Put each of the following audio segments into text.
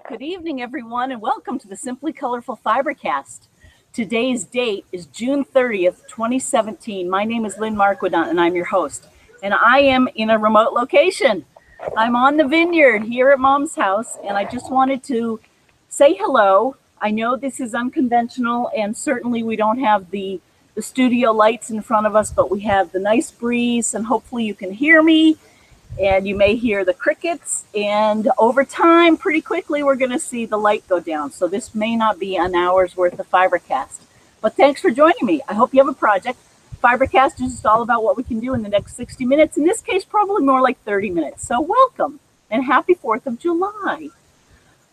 Good evening, everyone, and welcome to the Simply Colorful FiberCast. Today's date is June 30th, 2017. My name is Lynn Marquidant, and I'm your host. And I am in a remote location. I'm on the Vineyard here at Mom's house, and I just wanted to say hello. I know this is unconventional, and certainly we don't have the studio lights in front of us, but we have the nice breeze, and hopefully you can hear me. And you may hear the crickets, and over time, pretty quickly, we're going to see the light go down. So this may not be an hour's worth of FiberCast. But thanks for joining me. I hope you have a project. FiberCast is just all about what we can do in the next 60 minutes. In this case, probably more like 30 minutes. So welcome, and happy 4th of July.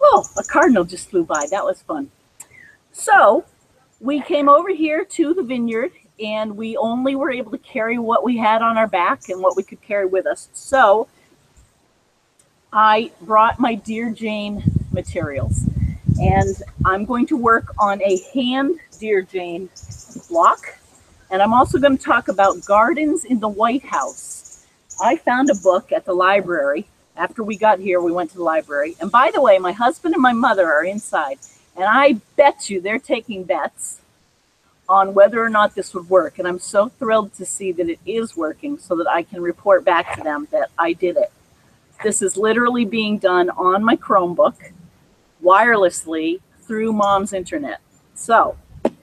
Oh, a cardinal just flew by. That was fun. So we came over here to the Vineyard, and we only were able to carry what we had on our back and what we could carry with us. So I brought my Dear Jane materials, and I'm going to work on a hand Dear Jane block. And I'm also going to talk about gardens in the White House. I found a book at the library. After we got here, we went to the library. And by the way, my husband and my mother are inside, and I bet you they're taking bets on whether or not this would work. And I'm so thrilled to see that it is working so that I can report back to them that I did it. This is literally being done on my Chromebook wirelessly through Mom's internet. So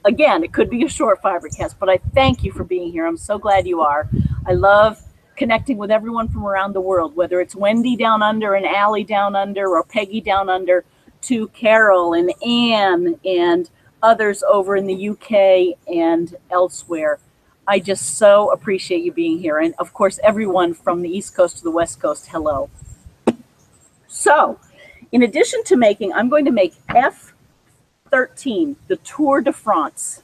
again, it could be a short FiberCast, but I thank you for being here. I'm so glad you are. I love connecting with everyone from around the world, whether it's Wendy down under and Allie down under or Peggy down under, to Carol and Anne and others over in the UK and elsewhere. I just so appreciate you being here. And of course, everyone from the East Coast to the West Coast, hello. So in addition to I'm going to make F13, the Tour de France,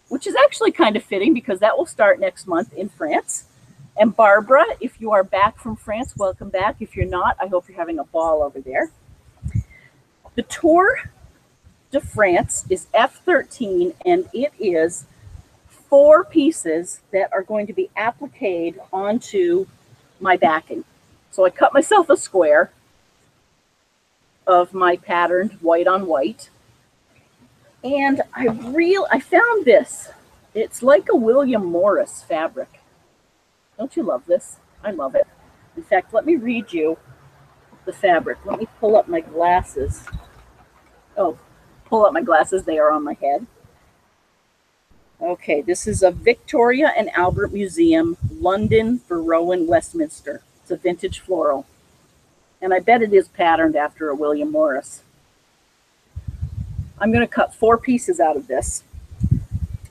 which is actually kind of fitting because that will start next month in France. And Barbara, if you are back from France, welcome back. If you're not, I hope you're having a ball over there. The Tour de France is F13, and it is 4 pieces that are going to be appliqued onto my backing. So I cut myself a square of my patterned white on white, and I found this. It's like a William Morris fabric. Don't you love this? I love it. In fact, let me read you the fabric. Let me pull up my glasses. Oh, pull up my glasses. They are on my head. Okay, this is a Victoria and Albert Museum, London, for Rowan, Westminster. It's a vintage floral. And I bet it is patterned after a William Morris. I'm going to cut 4 pieces out of this.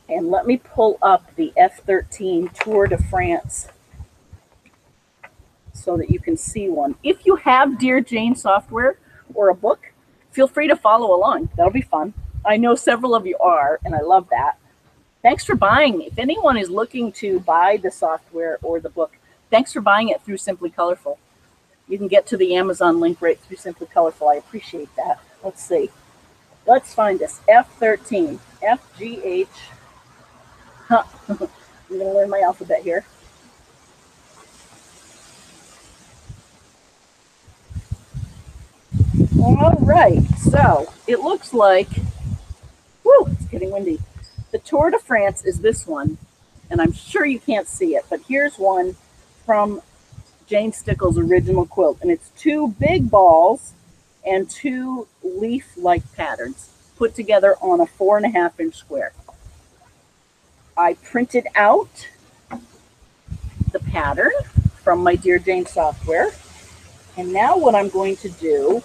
And let me pull up the F13 Tour de France so that you can see one. If you have Dear Jane software or a book, feel free to follow along. That'll be fun. I know several of you are, and I love that. Thanks for buying. If anyone is looking to buy the software or the book, thanks for buying it through Simply Colorful. You can get to the Amazon link right through Simply Colorful. I appreciate that. Let's see. Let's find this. F13. FGH. Huh. I'm going to learn my alphabet here. All right, so it looks like, whoo, it's getting windy. The Tour de France is this one, and I'm sure you can't see it, but here's one from Jane Stickle's original quilt, and it's 2 big balls and 2 leaf-like patterns put together on a 4.5-inch square. I printed out the pattern from my Dear Jane software, and now what I'm going to do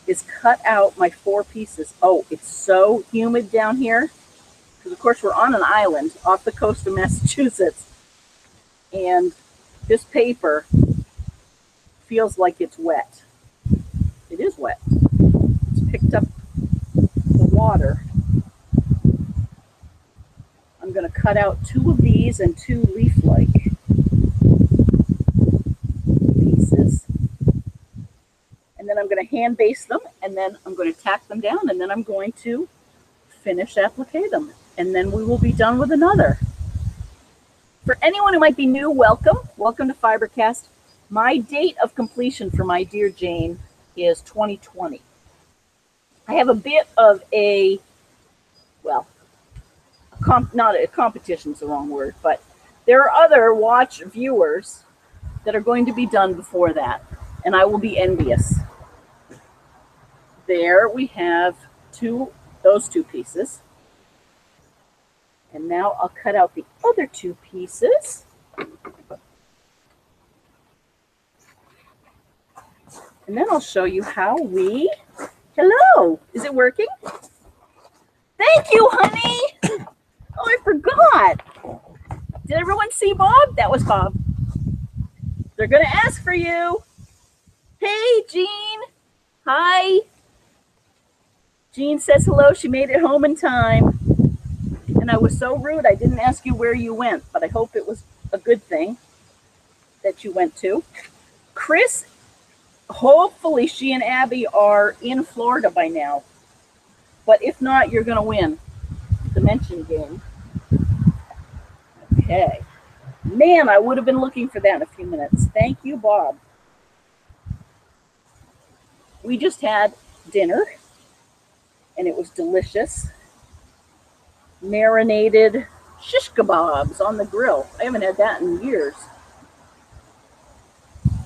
is cut out my 4 pieces. Oh, it's so humid down here because, of course, we're on an island off the coast of Massachusetts, and this paper feels like it's wet. It is wet. It's picked up the water. I'm going to cut out 2 of these and 2 leaf-like pieces. And then I'm going to hand base them, and then I'm going to tack them down, and then I'm going to finish applique them. And then we will be done with another. For anyone who might be new, welcome. Welcome to FiberCast. My date of completion for my Dear Jane is 2020. I have a bit of a, well, not a competition's the wrong word, but there are other viewers that are going to be done before that, and I will be envious. There we have those two pieces. And now I'll cut out the other two pieces. And then I'll show you how hello, is it working? Thank you, honey. Oh, I forgot. Did everyone see Bob? That was Bob. They're going to ask for you. Hey, Jean. Hi. Jean says hello. She made it home in time. And I was so rude, I didn't ask you where you went, but I hope it was a good thing that you went to. Chris, hopefully she and Abby are in Florida by now. But if not, you're going to win the mention game. Okay. Man, I would have been looking for that in a few minutes. Thank you, Bob. We just had dinner, and it was delicious. Marinated shish kebabs on the grill. I haven't had that in years. In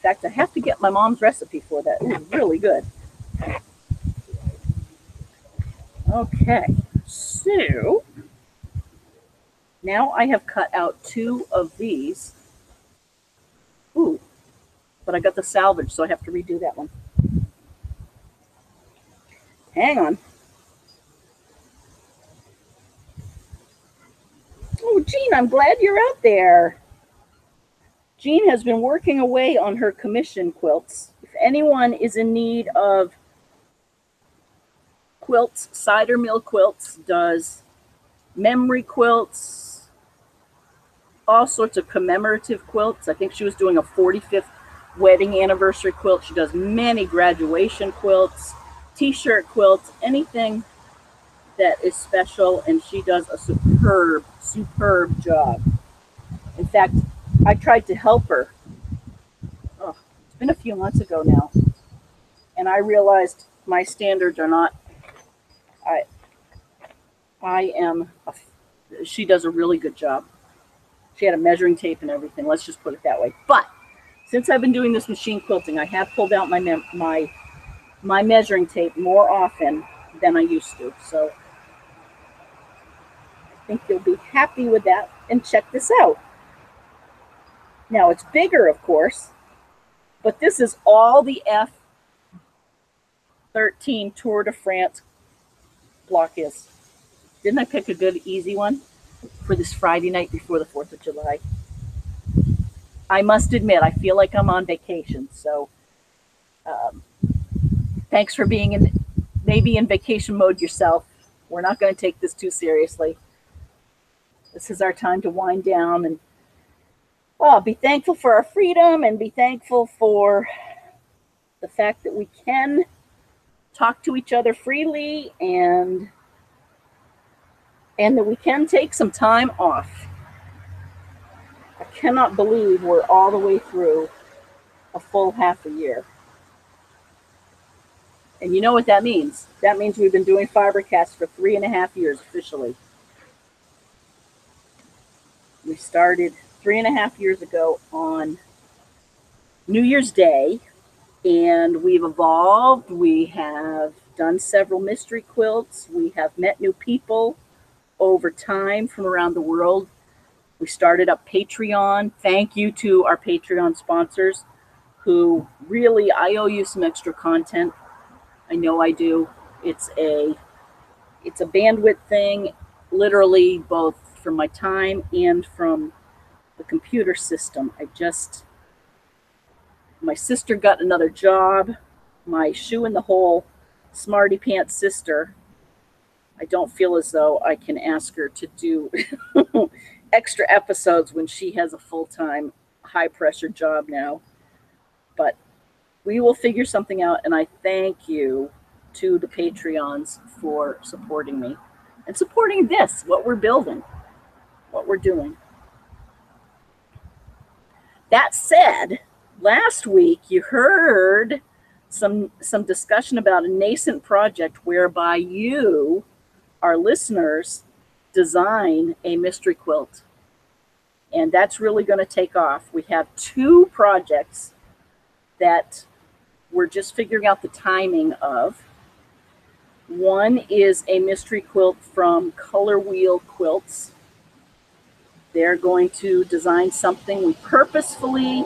fact, I have to get my mom's recipe for that. It was really good. Okay, so now I have cut out two of these. Ooh, but I got the salvage, so I have to redo that one. Hang on. Oh, Jean, I'm glad you're out there. Jean has been working away on her commission quilts. If anyone is in need of quilts, cider mill quilts, does memory quilts, all sorts of commemorative quilts. I think she was doing a 45th wedding anniversary quilt. She does many graduation quilts, t-shirt quilts, anything that is special, and she does a superb job. In fact, I tried to help her. Oh, it's been a few months ago now, and I realized my standards are not. She does a really good job. She had a measuring tape and everything. Let's just put it that way. But since I've been doing this machine quilting, I have pulled out my measuring tape more often than I used to. So I think you'll be happy with that. And check this out. Now it's bigger, of course, but this is all the F13 Tour de France block is. Didn't I pick a good, easy one for this Friday night before the 4th of July? I must admit, I feel like I'm on vacation. So thanks for being maybe in vacation mode yourself. We're not going to take this too seriously. This is our time to wind down and be thankful for our freedom and be thankful for the fact that we can talk to each other freely and that we can take some time off. I cannot believe we're all the way through a full half a year. And you know what that means? That means we've been doing FiberCast for 3.5 years officially. We started 3.5 years ago on New Year's Day, and we've evolved. We have done several mystery quilts. We have met new people over time from around the world. We started up Patreon. Thank you to our Patreon sponsors who really, I owe you some extra content. I know I do. It's a bandwidth thing, literally both from my time and from the computer system. My sister got another job. My shoe in the hole, smarty pants sister. I don't feel as though I can ask her to do extra episodes when she has a full-time, high-pressure job now. But we will figure something out, and I thank you to the Patreons for supporting me and supporting this, what we're building, what we're doing. That said, last week you heard some discussion about a nascent project whereby you, our listeners, design a mystery quilt. And that's really going to take off. We have 2 projects that we're just figuring out the timing of. One is a mystery quilt from Color Wheel Quilts. They're going to design something. We purposefully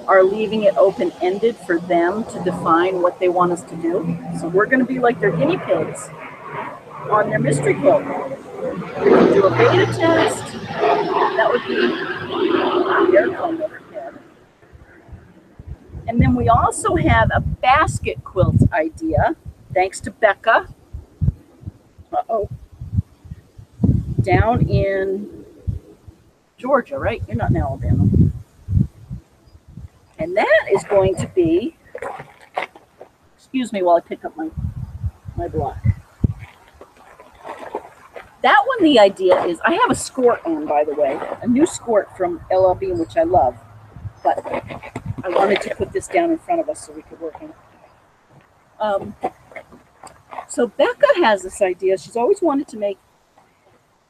are leaving it open-ended for them to define what they want us to do. So we're going to be like their guinea pigs on their mystery quilt. We can do a beta test. That would be their comb overhead. And then we also have a basket quilt idea, thanks to Becca. Down in Georgia, right? You're not in Alabama. And that is going to be, excuse me while I pick up my block. That one, the idea is, I have a skirt on, by the way, a new skirt from LL Bean, which I love, but I wanted to put this down in front of us so we could work on it. So Becca has this idea. She's always wanted to make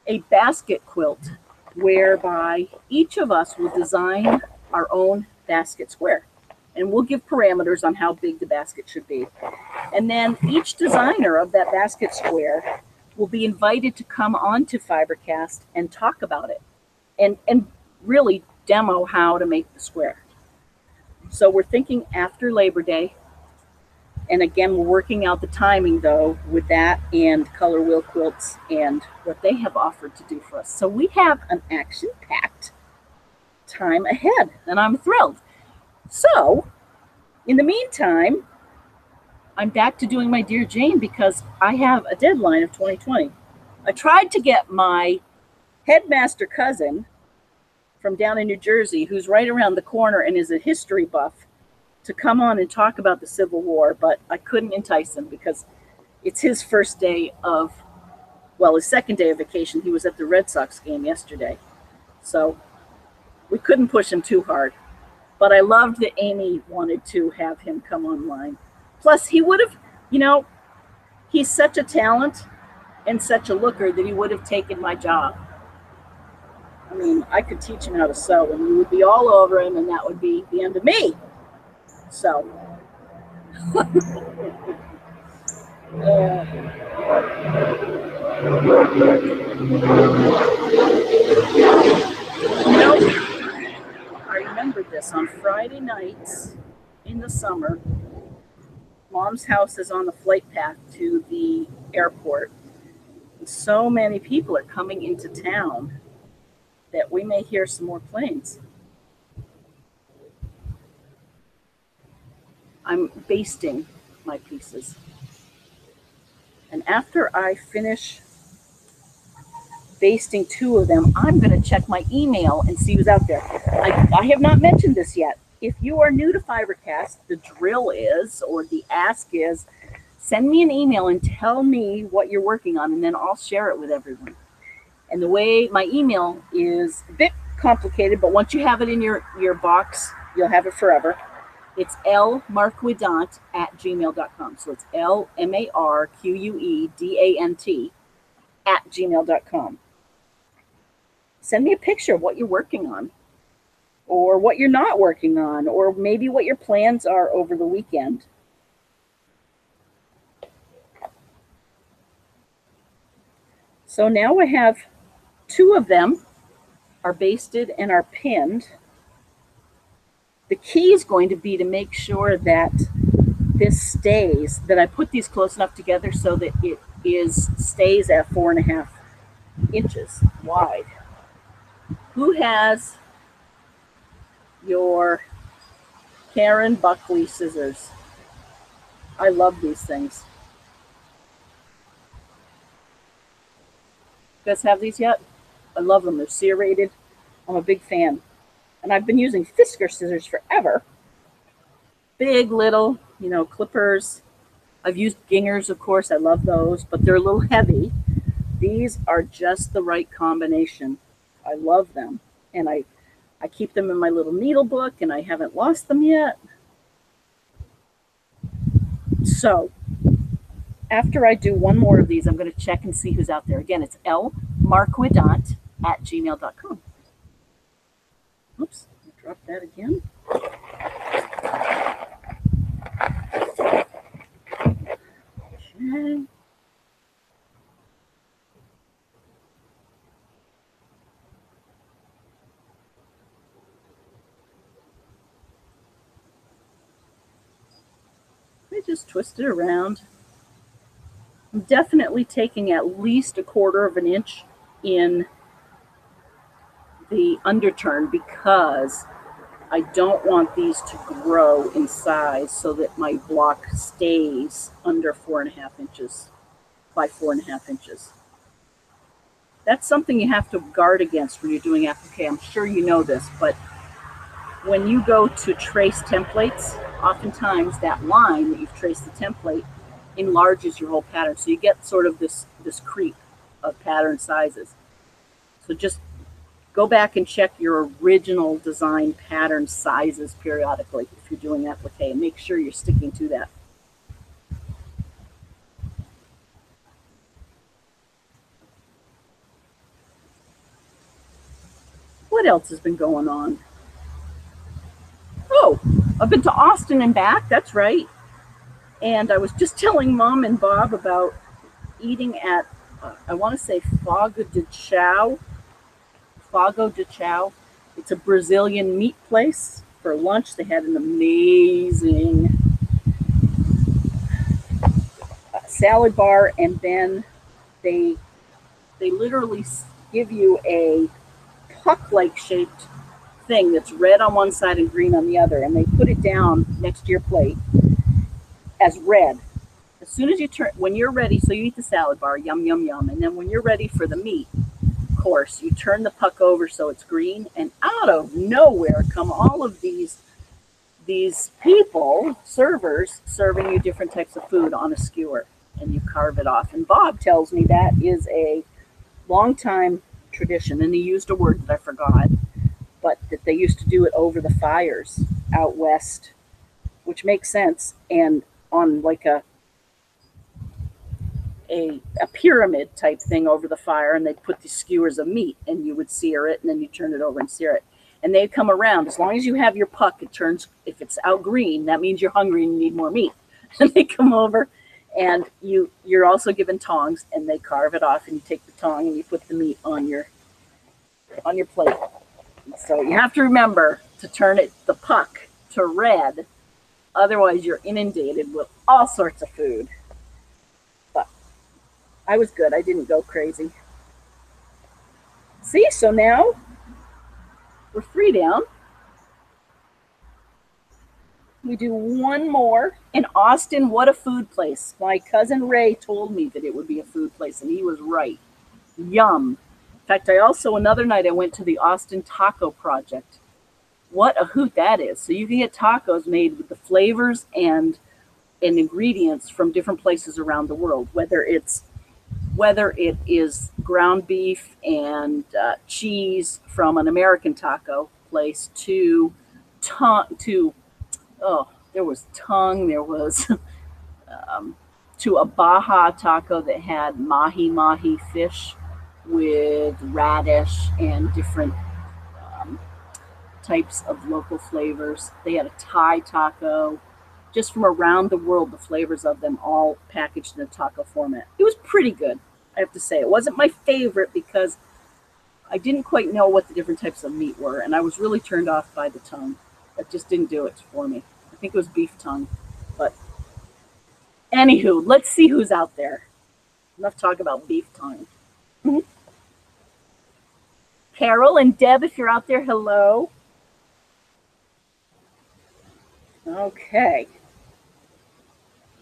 a basket quilt whereby each of us will design our own basket square. And we'll give parameters on how big the basket should be. And then each designer of that basket square will be invited to come onto FiberCast and talk about it and really demo how to make the square. So we're thinking after Labor Day. And again, we're working out the timing, though, with that and Color Wheel Quilts and what they have offered to do for us. So we have an action-packed time ahead, and I'm thrilled. So, in the meantime, I'm back to doing my Dear Jane because I have a deadline of 2020. I tried to get my headmaster cousin from down in New Jersey, who's right around the corner and is a history buff, to come on and talk about the Civil War, but I couldn't entice him because it's his first day of, well, his second day of vacation. He was at the Red Sox game yesterday. So we couldn't push him too hard. But I loved that Amy wanted to have him come online. Plus, he would have, he's such a talent and such a looker that he would have taken my job. I mean, I could teach him how to sew, and we would be all over him, and that would be the end of me. So, I remembered this on Friday nights in the summer. Mom's house is on the flight path to the airport. And so many people are coming into town that we may hear some more planes. I'm basting my pieces. And after I finish basting 2 of them, I'm going to check my email and see who's out there. I have not mentioned this yet. If you are new to FiberCast, the drill is, or the ask is, send me an email and tell me what you're working on, and then I'll share it with everyone. And the way my email is a bit complicated, but once you have it in your box, you'll have it forever. It's lmarquedant@gmail.com. So it's LMARQUEDANT@gmail.com. Send me a picture of what you're working on, or what you're not working on, or maybe what your plans are over the weekend. So now I have 2 of them are basted and are pinned. The key is going to be to make sure that this stays, that I put these close enough together so that it stays at 4.5 inches wide. Who has your Karen Buckley scissors? I love these things. You guys have these yet? I love them. They're serrated. I'm a big fan. And I've been using Fisker scissors forever. Big, little, clippers. I've used Gingers, of course. I love those, but they're a little heavy. These are just the right combination. I love them. And I I keep them in my little needle book, and I haven't lost them yet. So after I do one more of these, I'm going to check and see who's out there. Again, it's lmarquidant@gmail.com. Oops, I dropped that again. Okay. I just twist it around. I'm definitely taking at least 1/4 of an inch in the underturn because I don't want these to grow in size so that my block stays under 4.5 inches by 4.5 inches. That's something you have to guard against when you're doing applique. I'm sure you know this, but when you go to trace templates, oftentimes that line that you've traced the template enlarges your whole pattern. So you get sort of this creep of pattern sizes. So just go back and check your original design pattern sizes periodically if you're doing applique, and make sure you're sticking to that. What else has been going on? Oh, I've been to Austin and back, that's right. And I was just telling Mom and Bob about eating at, I want to say Fogo de Chao. It's a Brazilian meat place. For lunch, they had an amazing salad bar, and then they literally give you a puck-like shaped thing that's red on one side and green on the other, and they put it down next to your plate as red. As soon as you when you're ready, so you eat the salad bar, yum, yum, yum, and then when you're ready for the meat course, you turn the puck over so it's green, and out of nowhere come all of these people, servers, serving you different types of food on a skewer, and you carve it off. And Bob tells me that is a long time tradition, and he used a word that I forgot, but that they used to do it over the fires out west, which makes sense, and on like a pyramid type thing over the fire, and they'd put these skewers of meat, and you would sear it, and then you turn it over and sear it. And they'd come around. As long as you have your puck, it turns, if it's out green, that means you're hungry and you need more meat. And they come over, and you're also given tongs, and they carve it off, and you take the tong and you put the meat on your plate. So you have to remember to turn the puck to red, otherwise you're inundated with all sorts of food. But I was good. I didn't go crazy. See, so now we're 3 down. We do one more. In Austin, what a food place. My cousin Ray told me that it would be a food place, and he was right. Yum. In fact, another night I went to the Austin Taco Project. What a hoot that is. So you can get tacos made with the flavors and ingredients from different places around the world, whether it is ground beef and cheese from an American taco place to there was tongue, there was to a Baja taco that had mahi fish with radish and different types of local flavors. They had a Thai taco, just from around the world, the flavors of them all packaged in a taco format. It was pretty good, I have to say. It wasn't my favorite because I didn't quite know what the different types of meat were, and I was really turned off by the tongue. That just didn't do it for me. I think it was beef tongue. But anywho, let's see who's out there. Enough talk about beef tongue. Carol and Deb, if you're out there, hello. Okay.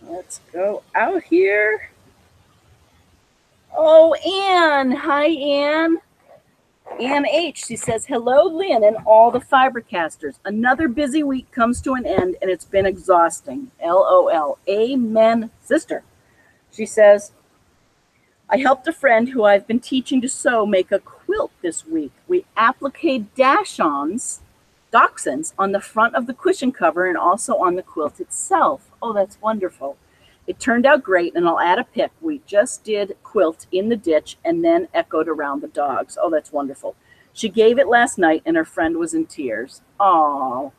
Let's go out here. Oh, Ann. Hi, Ann. Ann H. She says, hello, Lynn and all the FiberCasters. Another busy week comes to an end, and it's been exhausting. LOL. Amen, sister. She says, I helped a friend who I've been teaching to sew make a quilt this week. We appliqued dachshunds on the front of the cushion cover and also on the quilt itself. Oh, that's wonderful. It turned out great, and I'll add a pic. We just did quilt in the ditch and then echoed around the dogs. Oh, that's wonderful. She gave it last night, and her friend was in tears. Oh.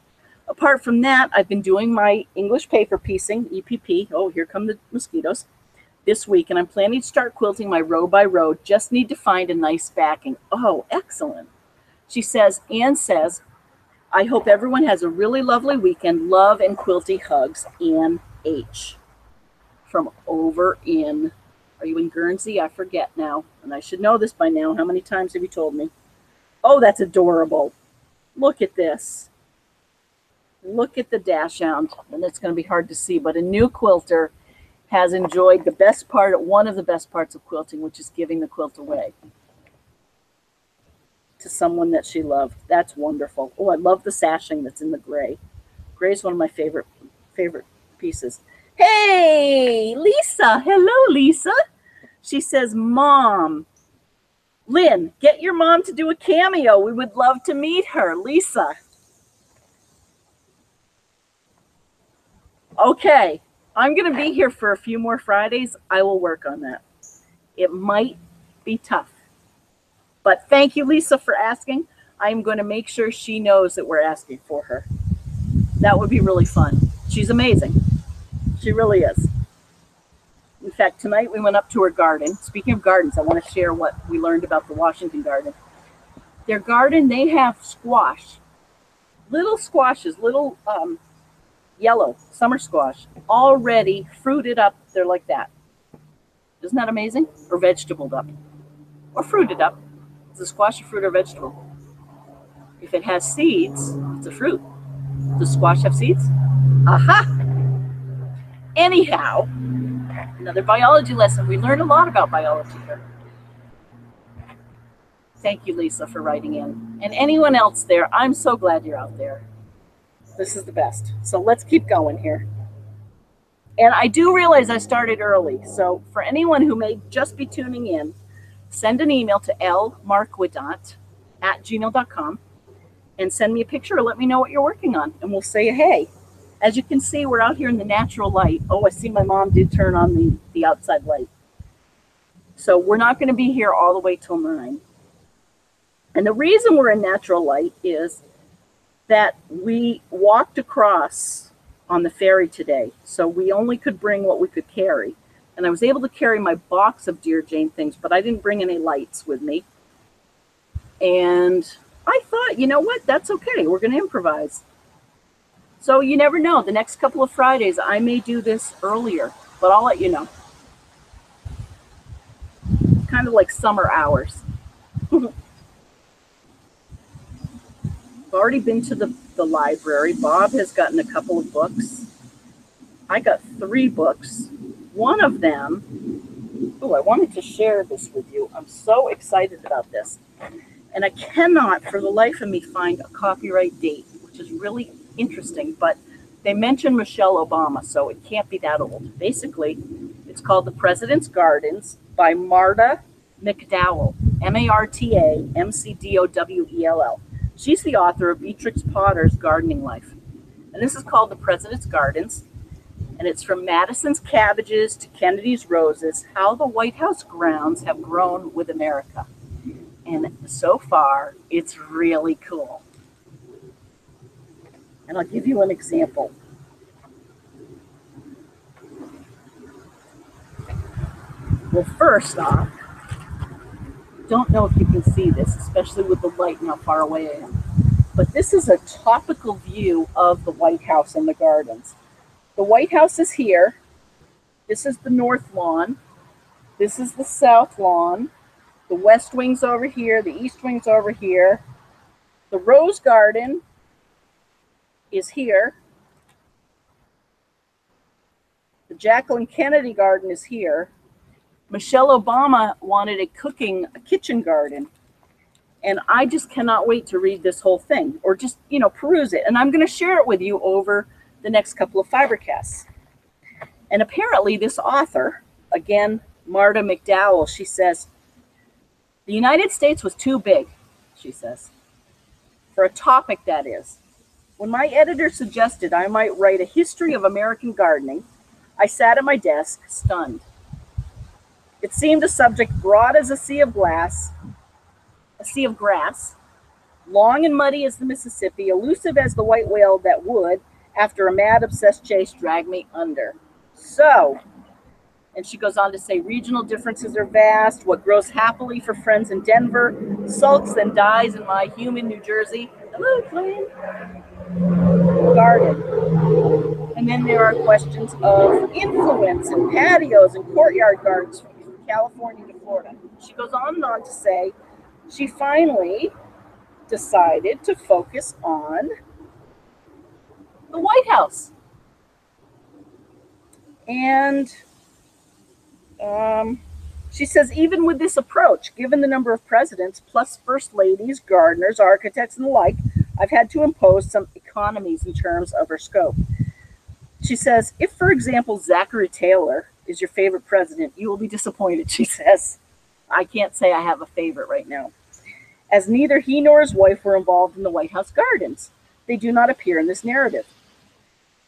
Apart from that, I've been doing my English paper piecing, EPP. Oh, here come the mosquitoes. This week, and I'm planning to start quilting my row by row. Just need to find a nice backing. Oh, excellent. Anne says, I hope everyone has a really lovely weekend. Love and quilty hugs, Ann H. From over in, are you in Guernsey? I forget now. And I should know this by now. How many times have you told me? Oh, that's adorable. Look at this. Look at the dachshund. And it's going to be hard to see, but a new quilter has enjoyed one of the best parts of quilting, which is giving the quilt away to someone that she loved. That's wonderful. Oh, I love the sashing that's in the gray. Gray is one of my favorite pieces. Hey, Lisa. Hello, Lisa. She says, Mom, Lynn, get your mom to do a cameo. We would love to meet her. Lisa. Okay. I'm going to be here for a few more Fridays. I will work on that. It might be tough. But thank you, Lisa, for asking. I'm going to make sure she knows that we're asking for her. That would be really fun. She's amazing. She really is. In fact, tonight we went up to her garden. Speaking of gardens, I want to share what we learned about the Washington garden. Their garden, they have squash. Little squashes, little yellow summer squash, already fruited up. They're like that. Isn't that amazing? Or vegetabled up. Or fruited up. Is a squash a fruit or vegetable? If it has seeds, it's a fruit. Does squash have seeds? Aha! Anyhow, another biology lesson. We learned a lot about biology here. Thank you, Lisa, for writing in. And anyone else there, I'm so glad you're out there. This is the best. So let's keep going here. And I do realize I started early. So for anyone who may just be tuning in, send an email to lmarquidant@gmail.com and send me a picture or let me know what you're working on. And we'll say, hey, as you can see, we're out here in the natural light. Oh, I see my mom did turn on the outside light. So we're not going to be here all the way till 9. And the reason we're in natural light is that we walked across on the ferry today. So we only could bring what we could carry. And I was able to carry my box of Dear Jane things, but I didn't bring any lights with me. And I thought, you know what? That's okay. We're going to improvise. So you never know. The next couple of Fridays, I may do this earlier, but I'll let you know. Kind of like summer hours. I've already been to the library. Bob has gotten a couple of books. I got 3 books. One of them, I wanted to share this with you. I'm so excited about this. And I cannot, for the life of me, find a copyright date, which is really interesting. But they mention Michelle Obama, so it can't be that old. Basically, it's called The President's Gardens by Marta McDowell, MartaMcDowell. She's the author of Beatrix Potter's Gardening Life. And this is called The President's Gardens. And it's from Madison's cabbages to Kennedy's roses, how the White House grounds have grown with America. And so far, it's really cool. And I'll give you an example. Well, first off, don't know if you can see this, especially with the light and how far away I am. But this is a topical view of the White House and the gardens. The White House is here. This is the north lawn. This is the south lawn. The west wing's over here. The east wing's over here. The Rose Garden is here. The Jacqueline Kennedy Garden is here. Michelle Obama wanted a kitchen garden. And I just cannot wait to read this whole thing or just, peruse it. And I'm going to share it with you over the next couple of FiberCasts. And apparently this author, again, Marta McDowell, she says, The United States was too big, she says, for a topic that is. When my editor suggested I might write a history of American gardening, I sat at my desk, stunned. It seemed a subject broad as a sea of grass, long and muddy as the Mississippi, elusive as the white whale that would, after a mad, obsessed chase, drag me under. So, and she goes on to say, regional differences are vast. What grows happily for friends in Denver sulks and dies in my humid New Jersey. Hello, Lynn. Garden. And then there are questions of influence and patios and courtyard gardens from California to Florida. She goes on and on to say she finally decided to focus on the White House. And she says, even with this approach, given the number of presidents, plus first ladies, gardeners, architects, and the like, I've had to impose some economies in terms of her scope. She says, if, for example, Zachary Taylor is your favorite president, you will be disappointed, she says. I can't say I have a favorite right now, as neither he nor his wife were involved in the White House gardens. They do not appear in this narrative.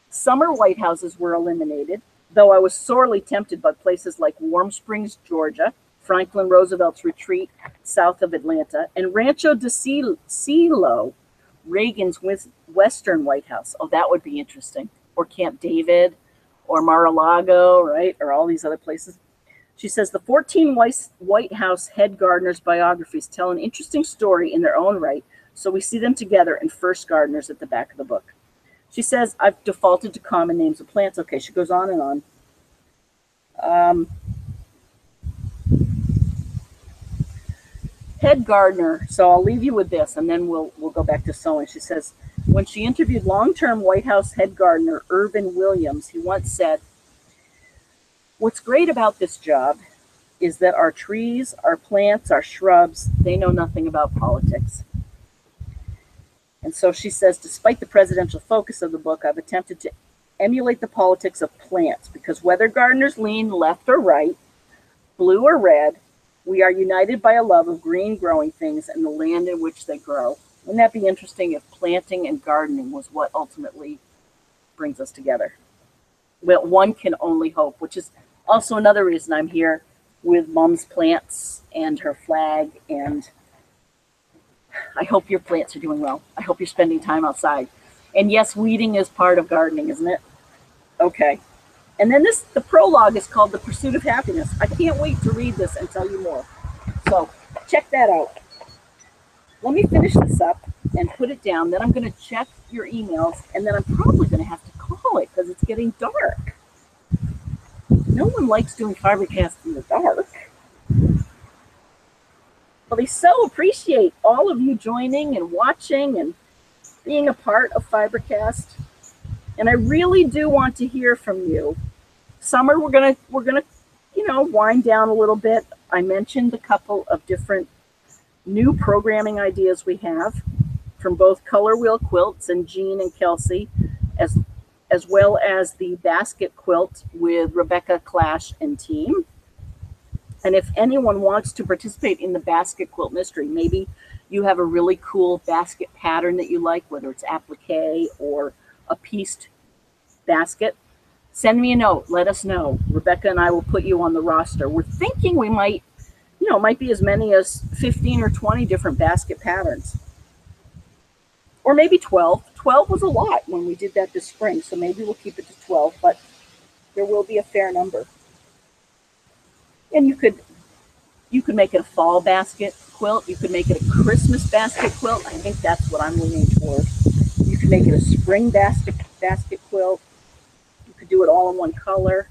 Summer White Houses were eliminated, though I was sorely tempted by places like Warm Springs, Georgia, Franklin Roosevelt's retreat south of Atlanta, and Rancho de Cielo, Reagan's Western White House. Oh, that would be interesting. Or Camp David, or Mar-a-Lago, right? Or all these other places. She says the 14 White House head gardeners' biographies tell an interesting story in their own right, so we see them together in First Gardeners at the back of the book. She says, I've defaulted to common names of plants. Okay, she goes on and on. Head gardener, so I'll leave you with this, and then we'll go back to sewing. She says, when she interviewed long-term White House head gardener Irvin Williams, he once said, what's great about this job is that our trees, our plants, our shrubs, they know nothing about politics. And so she says, despite the presidential focus of the book, I've attempted to emulate the politics of plants, because whether gardeners lean left or right, blue or red, we are united by a love of green growing things and the land in which they grow. Wouldn't that be interesting if planting and gardening was what ultimately brings us together? Well, one can only hope, which is also another reason I'm here with Mom's plants and her flag, and I hope your plants are doing well. I hope you're spending time outside. And yes, weeding is part of gardening, isn't it? Okay. And then the prologue is called The Pursuit of Happiness. I can't wait to read this and tell you more. So check that out. Let me finish this up and put it down. Then I'm going to check your emails, and then I'm probably going to have to call it because it's getting dark. No one likes doing FiberCast in the dark. Well, they so appreciate all of you joining and watching and being a part of FiberCast. And I really do want to hear from you. Summer, we're gonna wind down a little bit. I mentioned a couple of different new programming ideas we have from both Color Wheel Quilts and Jean and Kelsey, as well as the basket quilt with Rebecca Clash and team. And if anyone wants to participate in the basket quilt mystery, maybe you have a really cool basket pattern that you like, whether it's applique or a pieced basket, send me a note. Let us know. Rebecca and I will put you on the roster. We're thinking we might be as many as 15 or 20 different basket patterns. Or maybe 12. 12 was a lot when we did that this spring, so maybe we'll keep it to 12, but there will be a fair number. And you could make it a fall basket quilt. You could make it a Christmas basket quilt. I think that's what I'm leaning toward. You could make it a spring basket quilt. You could do it all in one color.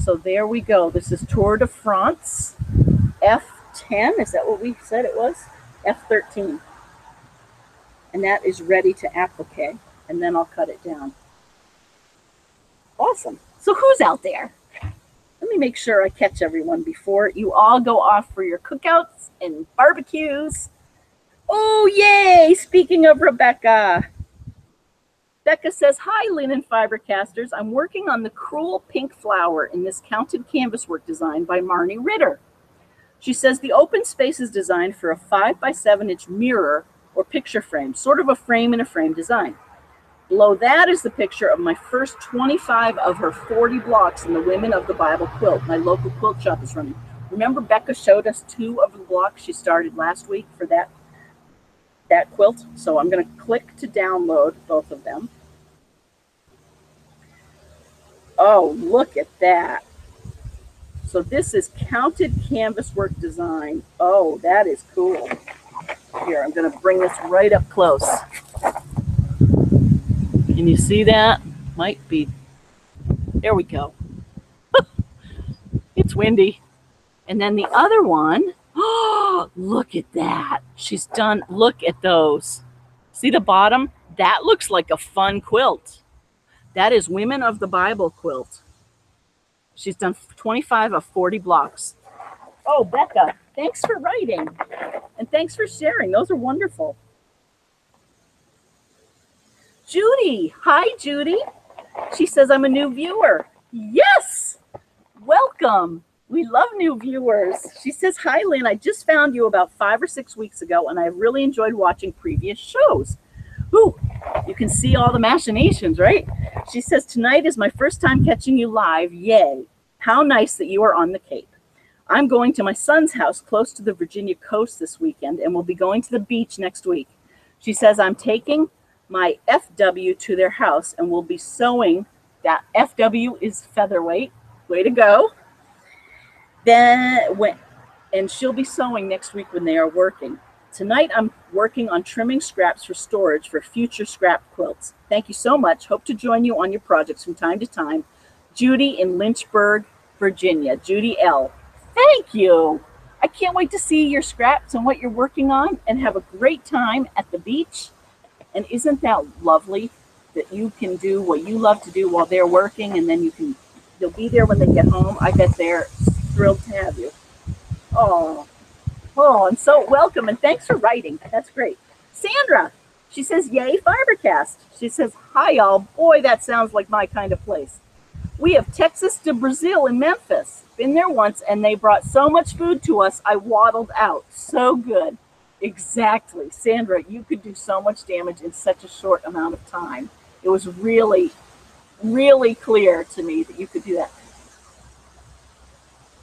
So there we go. This is Tour de France F10. Is that what we said it was? F13. And that is ready to applique. And then I'll cut it down. Awesome. So who's out there? Let me make sure I catch everyone before you all go off for your cookouts and barbecues. Oh, yay! Speaking of Rebecca. Becca says, hi, Lynn and Fibercasters. I'm working on the cruel pink flower in this counted canvas work design by Marnie Ritter. She says the open space is designed for a 5 by 7 inch mirror or picture frame, sort of a frame in a frame design. Below that is the picture of my first 25 of her 40 blocks in the Women of the Bible quilt. My local quilt shop is running. Remember Becca showed us 2 of the blocks she started last week for that quilt? So I'm going to click to download both of them. Oh, look at that. So this is counted canvas work design. Oh, that is cool. Here, I'm going to bring this right up close. Can you see that? Might be. There we go. It's windy. And then the other one, oh, look at that. She's done, look at those. See the bottom? That looks like a fun quilt. That is Women of the Bible quilt. She's done 25 of 40 blocks. Oh, Becca, thanks for writing. And thanks for sharing. Those are wonderful. Judy. Hi, Judy. She says, I'm a new viewer. Yes. Welcome. We love new viewers. She says, hi, Lynn. I just found you about 5 or 6 weeks ago, and I really enjoyed watching previous shows. Ooh, you can see all the machinations, right? She says, tonight is my first time catching you live. Yay. How nice that you are on the Cape. I'm going to my son's house close to the Virginia coast this weekend, and we'll be going to the beach next week. She says, I'm taking my FW to their house, and we'll be sewing. That FW is featherweight. Way to go. And she'll be sewing next week when they are working. Tonight, I'm working on trimming scraps for storage for future scrap quilts. Thank you so much. Hope to join you on your projects from time to time. Judy in Lynchburg, Virginia. Judy L. Thank you. I can't wait to see your scraps and what you're working on, and have a great time at the beach. And isn't that lovely that you can do what you love to do while they're working, and then you'll be there when they get home. I bet they're thrilled to have you. Oh, and so welcome, and thanks for writing. That's great. Sandra, she says, yay, FiberCast. She says, hi, y'all. Boy, that sounds like my kind of place. We have Texas to Brazil in Memphis. Been there once, and they brought so much food to us, I waddled out. So good. Exactly. Sandra, you could do so much damage in such a short amount of time. It was really, really clear to me that you could do that.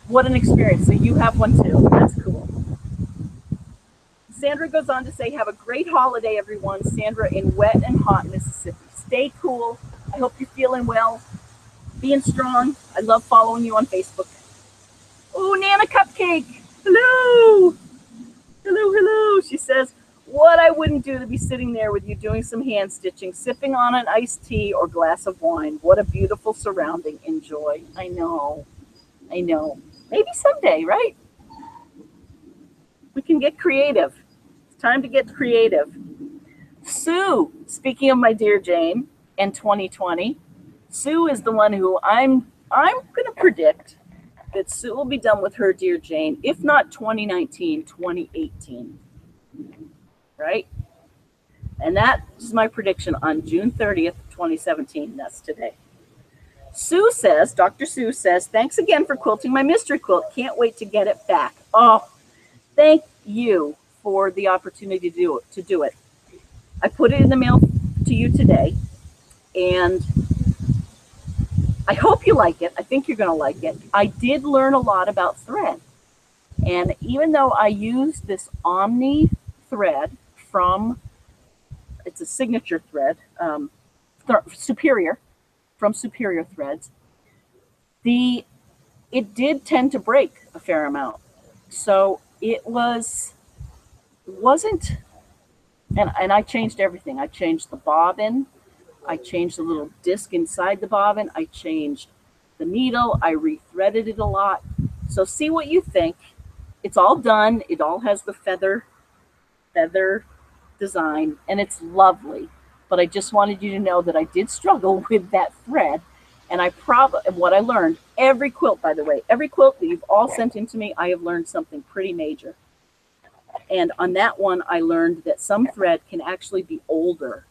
What an experience. So you have one too. That's cool. Sandra goes on to say, have a great holiday, everyone. Sandra in wet and hot Mississippi. Stay cool. I hope you're feeling well. Being strong. I love following you on Facebook. Oh, Nana Cupcake. Hello. Hello. She says, what I wouldn't do to be sitting there with you doing some hand stitching, sipping on an iced tea or glass of wine. What a beautiful surrounding. Enjoy. I know. Maybe someday, right? We can get creative. It's time to get creative. Sue, speaking of my dear Jane and 2020, Sue is the one who I'm going to predict that Sue will be done with her Dear Jane, if not 2019, 2018. Right? And that is my prediction on June 30th, 2017. That's today. Sue says, Dr. Sue says, thanks again for quilting my mystery quilt. Can't wait to get it back. Oh, thank you for the opportunity to do it. I put it in the mail to you today, and I hope you like it. I think you're going to like it. I did learn a lot about thread. And even though I used this Omni thread it's a signature thread, Superior, from Superior Threads, it did tend to break a fair amount. So it wasn't, and I changed everything. I changed the bobbin. I changed the little disc inside the bobbin. I changed the needle. I rethreaded it a lot. So see what you think. It's all done. It all has the feather design, and it's lovely. But I just wanted you to know that I did struggle with that thread. And what I learned, every quilt, by the way, every quilt that you've all sent in to me, I have learned something pretty major. And on that one, I learned that some thread can actually be older.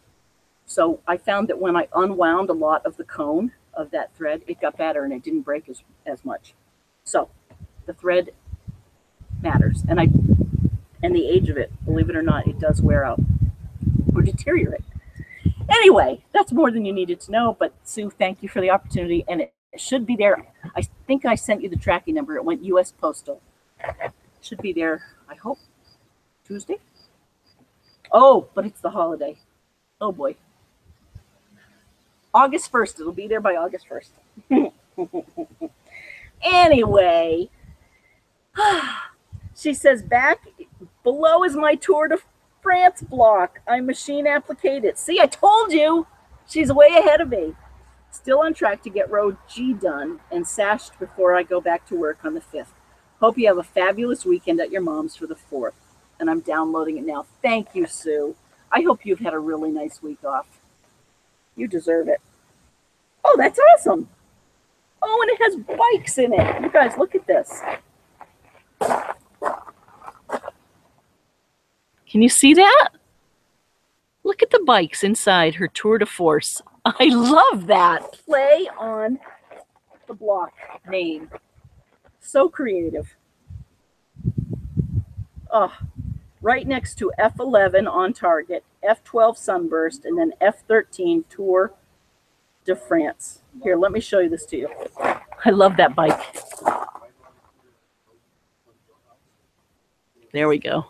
So I found that when I unwound a lot of the cone of that thread, it got better and it didn't break as much. So the thread matters. And the age of it, believe it or not, it does wear out or deteriorate. Anyway, that's more than you needed to know. But Sue, thank you for the opportunity. And it should be there. I think I sent you the tracking number. It went U.S. Postal. It should be there, I hope, Tuesday. Oh, but it's the holiday. Oh, boy. August 1st. It'll be there by August 1st. Anyway, she says, back below is my Tour de France block. I machine appliqued it. See, I told you. She's way ahead of me. Still on track to get row G done and sashed before I go back to work on the 5th. Hope you have a fabulous weekend at your mom's for the 4th. And I'm downloading it now. Thank you, Sue. I hope you've had a really nice week off. You deserve it. Oh, that's awesome. Oh, and it has bikes in it. You guys, look at this. Can you see that? Look at the bikes inside her Tour de Force. I love that. Play on the block name. So creative. Oh, right next to F11 on target, F12 Sunburst, and then F13 Tour de France. Here, let me show you this to you. I love that bike. There we go.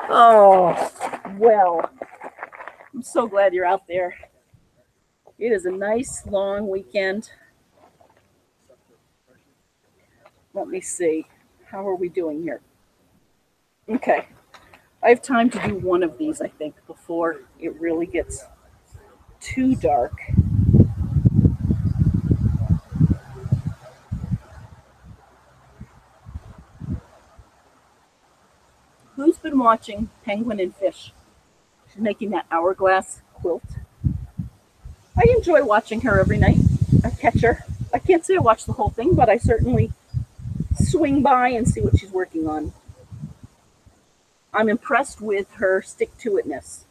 Oh, well, I'm so glad you're out there. It is a nice long weekend. Let me see. How are we doing here? Okay. I have time to do one of these, I think, before it really gets too dark. Who's been watching Penguin and Fish? She's making that hourglass quilt. I enjoy watching her every night. I catch her. I can't say I watch the whole thing, but I certainly swing by and see what she's working on. I'm impressed with her stick-to-itness.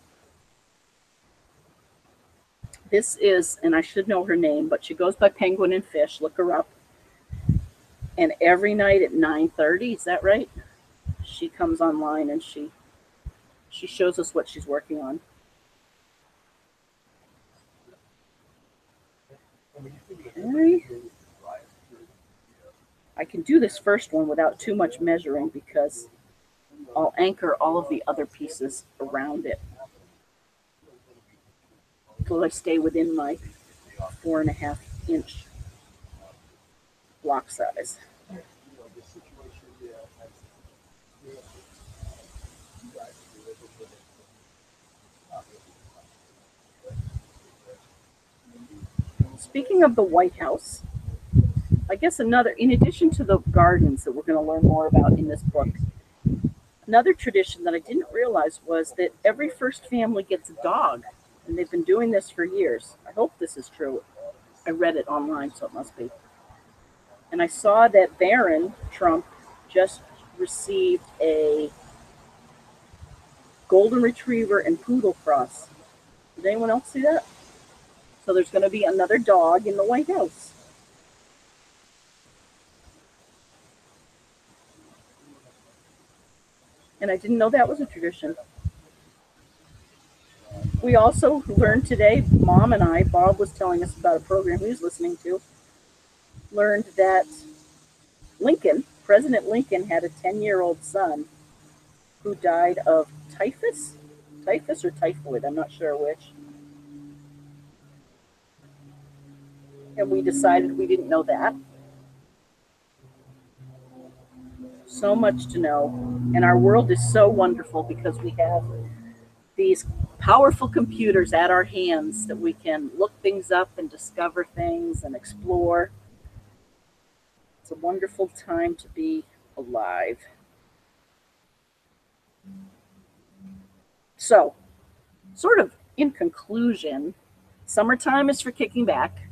This is, and I should know her name, but she goes by Penguin and Fish. Look her up. And every night at 9:30, is that right? She comes online and she shows us what she's working on. Okay. I can do this first one without too much measuring because I'll anchor all of the other pieces around it. So I stay within my 4.5 inch block size. Speaking of the White House, I guess another, in addition to the gardens that we're going to learn more about in this book, another tradition that I didn't realize was that every first family gets a dog. And they've been doing this for years. I hope this is true. I read it online, so it must be. And I saw that Barron Trump just received a golden retriever and poodle cross. Did anyone else see that? So there's going to be another dog in the White House. And I didn't know that was a tradition. We also learned today, Mom and I, Bob was telling us about a program he was listening to, learned that Lincoln, President Lincoln, had a 10-year-old son who died of typhus or typhoid, I'm not sure which. And we decided we didn't know that. So much to know. And our world is so wonderful because we have these powerful computers at our hands that we can look things up and discover things and explore. It's a wonderful time to be alive. So, sort of in conclusion, summertime is for kicking back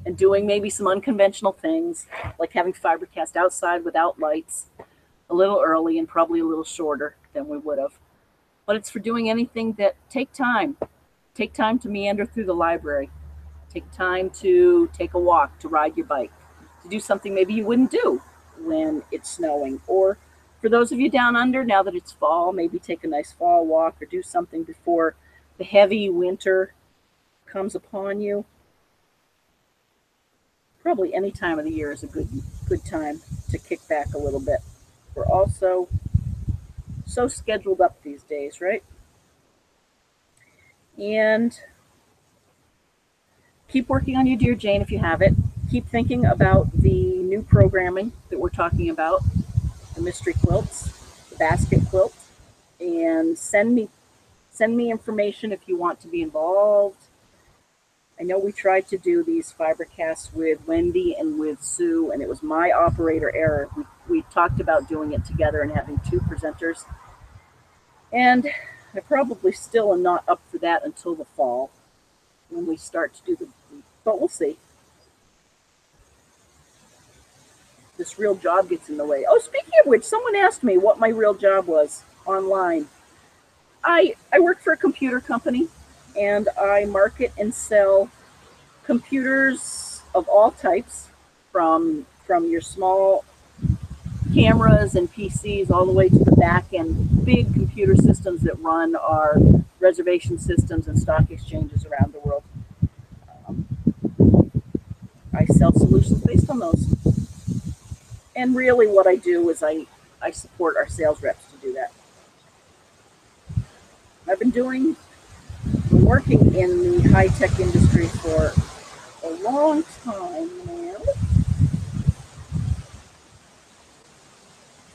and doing maybe some unconventional things, like having FiberCast outside without lights, a little early and probably a little shorter than we would have. But it's for doing anything that take time. Take time to meander through the library. Take time to take a walk, to ride your bike, to do something maybe you wouldn't do when it's snowing. Or for those of you down under, now that it's fall, maybe take a nice fall walk or do something before the heavy winter comes upon you. Probably any time of the year is a good time to kick back a little bit. We're also so scheduled up these days, right? And keep working on your Dear Jane if you have it. Keep thinking about the new programming that we're talking about, the mystery quilts, the basket quilt, and send me information if you want to be involved. I know we tried to do these FiberCasts with Wendy and with Sue, and it was my operator error. We talked about doing it together and having two presenters. And I probably still am not up for that until the fall when we start to do but we'll see. This real job gets in the way. Oh, speaking of which, someone asked me what my real job was online. I work for a computer company, and I market and sell computers of all types, from your small cameras and PCs all the way to the back end big computer systems that run our reservation systems and stock exchanges around the world. I sell solutions based on those. And really what I do is I support our sales reps to do that. I've been working in the high-tech industry for a long time now.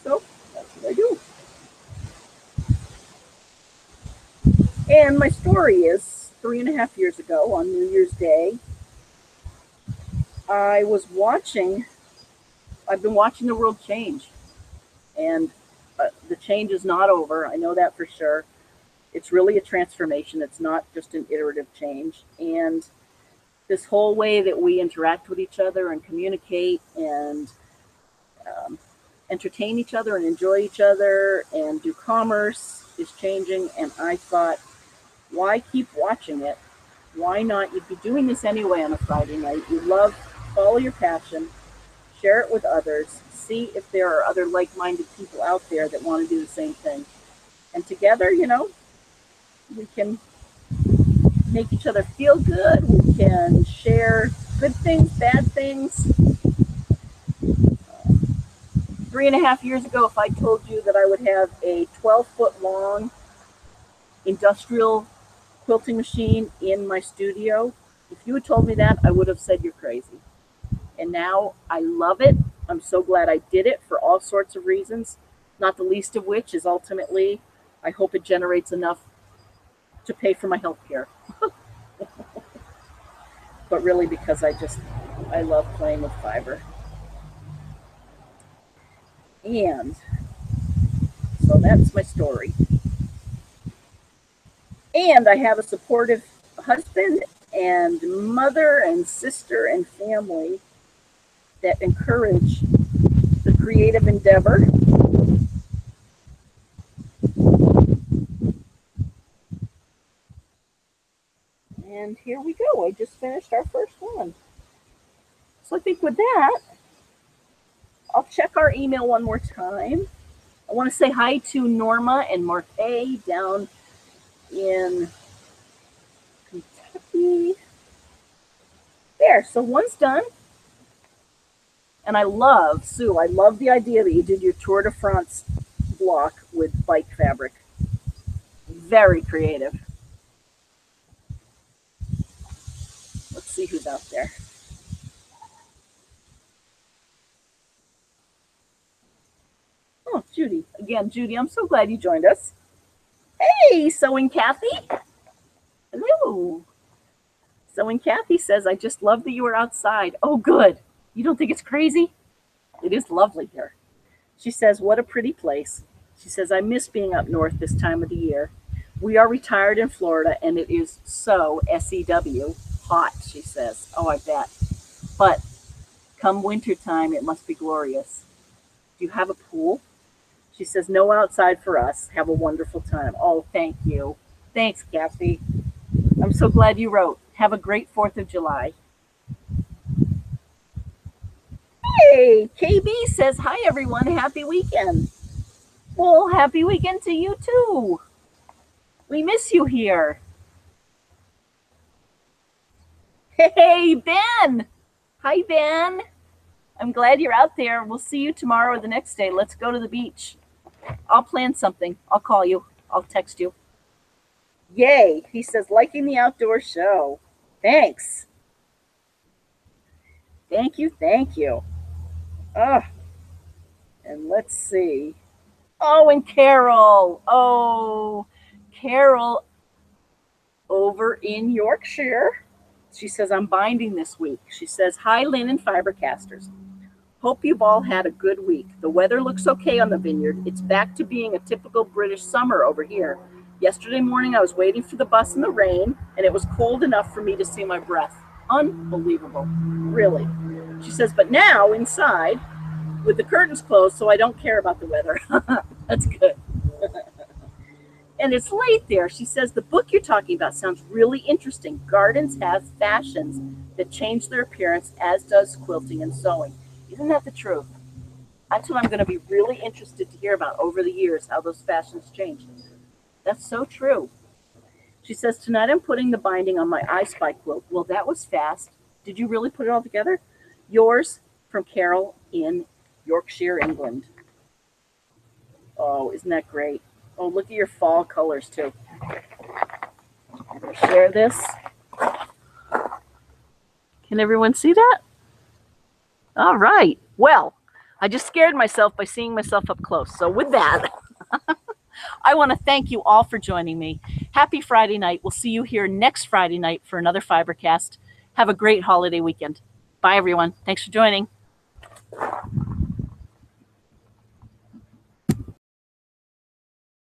So that's what I do. And my story is 3.5 years ago on New Year's Day, I've been watching the world change. And the change is not over. I know that for sure. It's really a transformation. It's not just an iterative change. And this whole way that we interact with each other and communicate and entertain each other and enjoy each other and do commerce is changing. And I thought, why keep watching it? Why not? You'd be doing this anyway on a Friday night. You follow your passion, share it with others, see if there are other like-minded people out there that want to do the same thing. And together, we can make each other feel good. We can share good things, bad things. 3.5 years ago, if I told you that I would have a 12-foot long industrial quilting machine in my studio, if you had told me that, I would have said you're crazy. And now I love it. I'm so glad I did it for all sorts of reasons, not the least of which is ultimately, I hope it generates enough to pay for my health care. But really because I love playing with fiber. And so that's my story. And I have a supportive husband and mother and sister and family that encourage the creative endeavor. And here we go. I just finished our first one. So I think with that, I'll check our email one more time. I want to say hi to Norma and Mark A. down in Kentucky. There, so one's done. And I love, Sue, I love the idea that you did your Tour de France block with bike fabric. Very creative. Let's see who's out there. Oh, Judy. Again, Judy, I'm so glad you joined us. Hey, Sewing Kathy. Hello. Sewing Kathy says, I just love that you are outside. Oh, good. You don't think it's crazy? It is lovely here. She says, what a pretty place. She says, I miss being up north this time of the year. We are retired in Florida, and it is so SEW hot, she says. Oh, I bet. But come wintertime, it must be glorious. Do you have a pool? She says, no outside for us. Have a wonderful time. Oh, thank you. Thanks, Kathy. I'm so glad you wrote. Have a great 4th of July. Hey, KB says, hi, everyone. Happy weekend. Well, happy weekend to you, too. We miss you here. Hey, Ben. Hi, Ben. I'm glad you're out there. We'll see you tomorrow or the next day. Let's go to the beach. I'll plan something. I'll call you. I'll text you. Yay. He says, liking the outdoor show. Thanks. Thank you. Thank you. And let's see. Oh, and Carol. Oh, Carol over in Yorkshire. She says, I'm binding this week. She says, hi, Lynn and FiberCasters. Hope you've all had a good week. The weather looks okay on the vineyard. It's back to being a typical British summer over here. Yesterday morning, I was waiting for the bus in the rain, and it was cold enough for me to see my breath. Unbelievable. Really. She says, but now inside, with the curtains closed, so I don't care about the weather. That's good. And it's late there. She says, the book you're talking about sounds really interesting. Gardens have fashions that change their appearance, as does quilting and sewing. Isn't that the truth? That's what I'm going to be really interested to hear about over the years, how those fashions change. That's so true. She says, tonight I'm putting the binding on my I Spy quilt. Well, that was fast. Did you really put it all together? Yours from Carol in Yorkshire, England. Oh, isn't that great? Oh, look at your fall colors, too. Share this. Can everyone see that? All right. Well, I just scared myself by seeing myself up close. So with that, I want to thank you all for joining me. Happy Friday night. We'll see you here next Friday night for another FiberCast. Have a great holiday weekend. Bye, everyone. Thanks for joining.